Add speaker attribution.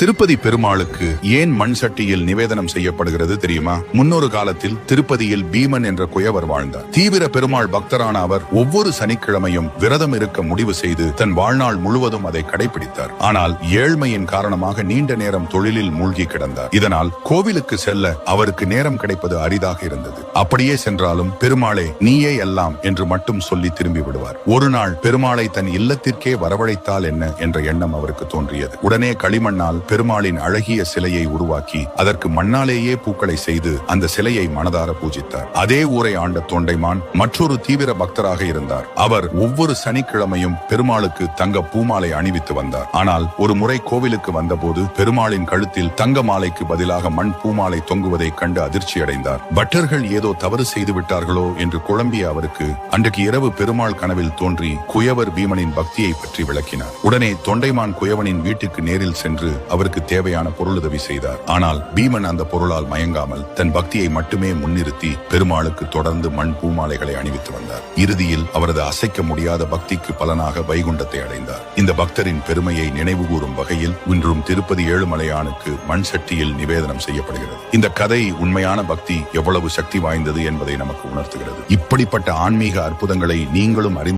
Speaker 1: திருப்பதி பெருமாளுக்கு ஏன் மண் சட்டியில் நிவேதனம் செய்யப்படுகிறது தெரியுமா? முன்னொரு காலத்தில் திருப்பதியில் பீமன் என்ற குயவர் வாழ்ந்தார். தீவிர பெருமாள் பக்தரான அவர் ஒவ்வொரு சனிக்கிழமையும் விரதம் இருக்க முடிவு செய்து தன் வாழ்நாள் முழுவதும் அதை கடைபிடித்தார். ஆனால் ஏழ்மையின் காரணமாக நீண்ட நேரம் தொழிலில் மூழ்கி கிடந்தார். இதனால் கோவிலுக்கு செல்ல அவருக்கு நேரம் கிடைப்பது அரிதாக இருந்தது. அப்படியே சென்றாலும் பெருமாளே நீயே எல்லாம் என்று மட்டும் சொல்லி திரும்பி விடுவார். ஒரு நாள் பெருமாளை தன் இல்லத்திற்கே வரவழைத்தால் என்ன என்ற எண்ணம் அவருக்கு தோன்றியது. உடனே களிமண்ணால் பெருமாளின் அழகிய சிலையை உருவாக்கி அதற்கு மண்ணாலேயே பூக்களை செய்து அந்த சிலையை மனதார பூஜித்தார். அதே ஊரை ஆண்ட தொண்டைமான் மற்றொரு தீவிர பக்தராக இருந்தார். அவர் ஒவ்வொரு சனிக்கிழமையும் பெருமாளுக்கு தங்க பூமாலை அணிவித்து வந்தார். ஆனால் ஒரு முறை கோவிலுக்கு வந்தபோது பெருமாளின் கழுத்தில் தங்க மாலைக்கு பதிலாக மண் பூமாலை தொங்குவதைக் கண்டு அதிர்ச்சி அடைந்தார். பட்டர்கள் ஏதோ தவறு செய்து விட்டார்களோ என்று குழம்பிய அவருக்கு அன்றைக்கு இரவு பெருமாள் கனவில் தோன்றி குயவர் பீமனின் பக்தியை பற்றி விளக்கினார். உடனே தொண்டைமான் குயவனின் வீட்டுக்கு நேரில் சென்று அவருக்கு தேவையான பொருளுதவி செய்தார். ஆனால் பீமன் அந்த பொருளால் மயங்காமல் தன் பக்தியை மட்டுமே முன்னிறுத்தி பெருமாளுக்கு தொடர்ந்து மண் பூமாலைகளை அணிவித்து வந்தார். இறுதியில் அவரது அசைக்க முடியாத பக்திக்கு பலனாக வைகுண்டத்தை அடைந்தார். இந்த பக்தரின் பெருமையை நினைவுகூரும் வகையில் இன்றும் திருப்பதி ஏழுமலையானுக்கு மண் சட்டியில் நிவேதனம் செய்யப்படுகிறது. இந்த கதை உண்மையான பக்தி எவ்வளவு சக்தி வாய்ந்தது என்பதை நமக்கு உணர்த்துகிறது. இப்படிப்பட்ட ஆன்மீக அற்புதங்களை நீங்களும் அறிந்து